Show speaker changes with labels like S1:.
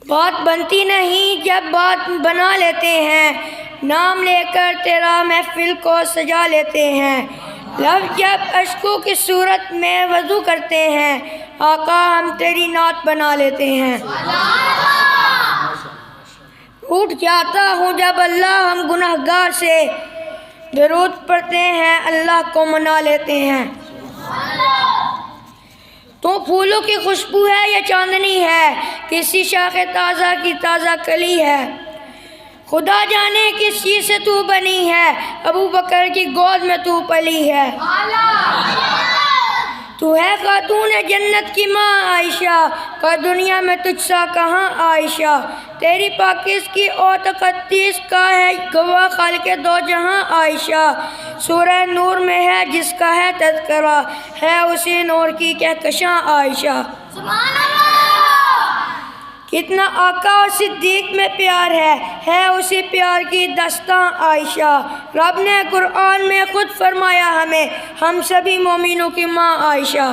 S1: بات بنتی نہیں جب بات بنا لیتے ہیں، نام لے کر تیرا محفل کو سجا لیتے ہیں، لب جب اشکوں کی صورت میں وضو کرتے ہیں، آقا ہم تیری نعت بنا لیتے ہیں۔ اٹھ جاتا ہوں جب اللہ ہم گنہگار سے درود پڑھتے ہیں، اللہ کو منا لیتے ہیں۔ تو پھولوں کی خوشبو ہے یا چاندنی ہے، کسی شاخ تازہ کی تازہ کلی ہے، خدا جانے کس چیز سے تو بنی ہے، ابو بکر کی گود میں تو پلی ہے۔ تو ہے خاتون جنت کی ماں عائشہ، کا دنیا میں تجھ سا کہاں عائشہ، تیری پاکیز کی اور تقدیس کا ہے گواہ خالق دو جہاں عائشہ، سورہ نور میں ہے جس کا ہے تذکرہ، ہے اسی نور کی کہکشاں عائشہ۔ کتنا آقا اور صدیق میں پیار ہے اسی پیار کی داستاں عائشہ، رب نے قرآن میں خود فرمایا ہمیں، ہم سبھی مومنوں کی ماں عائشہ۔